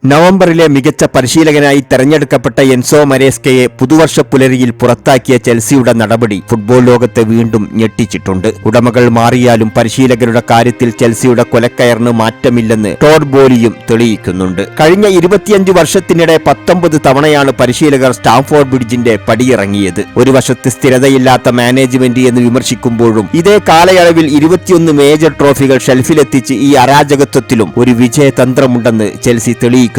നവംബറിലെ മികച്ച പരിശീലകനായി തെരഞ്ഞെടുക്കപ്പെട്ട എൻസോ മരേസ്കയെ പുതുവർഷ പുലരിയിൽ പുറത്താക്കിയ ചെൽസിയുടെ നടപടി ഫുട്ബോൾ ലോകത്തെ വീണ്ടും ഞെട്ടിച്ചിട്ടുണ്ട്. ഉടമകൾ മാറിയാലും പരിശീലകരുടെ കാര്യത്തിൽ ചെൽസിയുടെ കൊലക്കയറിന് മാറ്റമില്ലെന്ന് ടോഡ് ബോലിയും തെളിയിക്കുന്നുണ്ട്. കഴിഞ്ഞ 25 വർഷത്തിനിടെ 19 തവണയാണ് പരിശീലകർ സ്റ്റാംഫോർഡ് ബ്രിഡ്ജിന്റെ പടിയിറങ്ങിയത്. ഒരു വശത്ത് സ്ഥിരതയില്ലാത്ത മാനേജ്മെന്റ് എന്ന് വിമർശിക്കുമ്പോഴും ഇതേ കാലയളവിൽ 21 മേജർ ട്രോഫികൾ ഷെൽഫിലെത്തിച്ച് ഈ അരാജകത്വത്തിലും ഒരു വിജയതന്ത്രമുണ്ടെന്ന് ചെൽസി തെളിയിക്കും.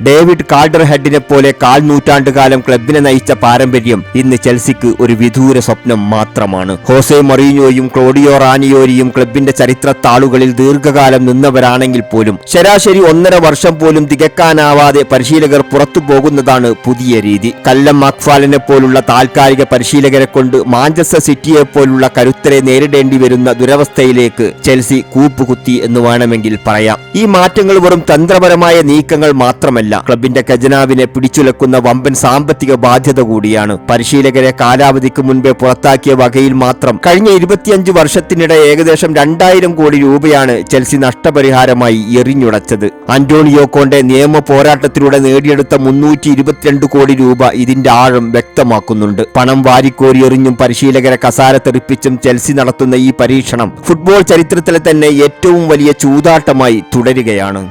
ഡേവിഡ് കാൾഡർഹെഡിനെ പോലെ 1/4 നൂറ്റാണ്ടുകാലം ക്ലബിനെ നയിച്ച പാരമ്പര്യം ഇന്ന് ചെൽസിക്ക് ഒരു വിദൂര സ്വപ്നം മാത്രമാണ്. ഹോസെ മൊറീഞ്ഞോയും ക്ലോഡിയോ റാനിയോരിയും ക്ലബിന്റെ ചരിത്രത്താളുകളിൽ ദീർഘകാലം നിന്നവരാണെങ്കിൽ പോലും ശരാശരി 1.5 വർഷം പോലും തികക്കാനാവാതെ പരിശീലകർ പുറത്തു പോകുന്നതാണ് പുതിയ രീതി. കല്ലം മക്ഫാലിനെ പോലുള്ള താൽക്കാലിക പരിശീലകരെ കൊണ്ട് മാഞ്ചസ്റ്റർ സിറ്റിയെ പോലുള്ള കരുത്തരെ നേരിടേണ്ടി വരുന്ന ദുരവസ്ഥയിലേക്ക് ചെൽസി കൂപ്പുകുത്തി എന്ന് വേണമെങ്കിൽ പറയാം. ഈ മാറ്റങ്ങൾ വെറും തന്ത്രപരമായ നീക്കങ്ങൾ മാത്രമല്ല, ക്ലബിന്റെ ഖജനാവിനെ പിടിച്ചുലക്കുന്ന വമ്പൻ സാമ്പത്തിക ബാധ്യത കൂടിയാണ്. പരിശീലകരെ കാലാവധിക്ക് മുൻപേ പുറത്താക്കിയ വകയിൽ മാത്രം കഴിഞ്ഞ 25 വർഷത്തിനിടെ ഏകദേശം 2000 കോടി രൂപയാണ് ചെൽസി നഷ്ടപരിഹാരമായി എറിഞ്ഞുടച്ചത്. അന്റോണിയോ കോണ്ടെ നിയമ പോരാട്ടത്തിലൂടെ നേടിയെടുത്ത 322 കോടി രൂപ ഇതിന്റെ ആഴം വ്യക്തമാക്കുന്നുണ്ട്. പണം വാരിക്കോരി എറിഞ്ഞും പരിശീലകരെ കസാര തെറിപ്പിച്ചും ചെൽസി നടത്തുന്ന ഈ പരീക്ഷണം ഫുട്ബോൾ ചരിത്രത്തിലെ തന്നെ ഏറ്റവും വലിയ ചൂതാട്ടമായി തുടരുകയാണ്.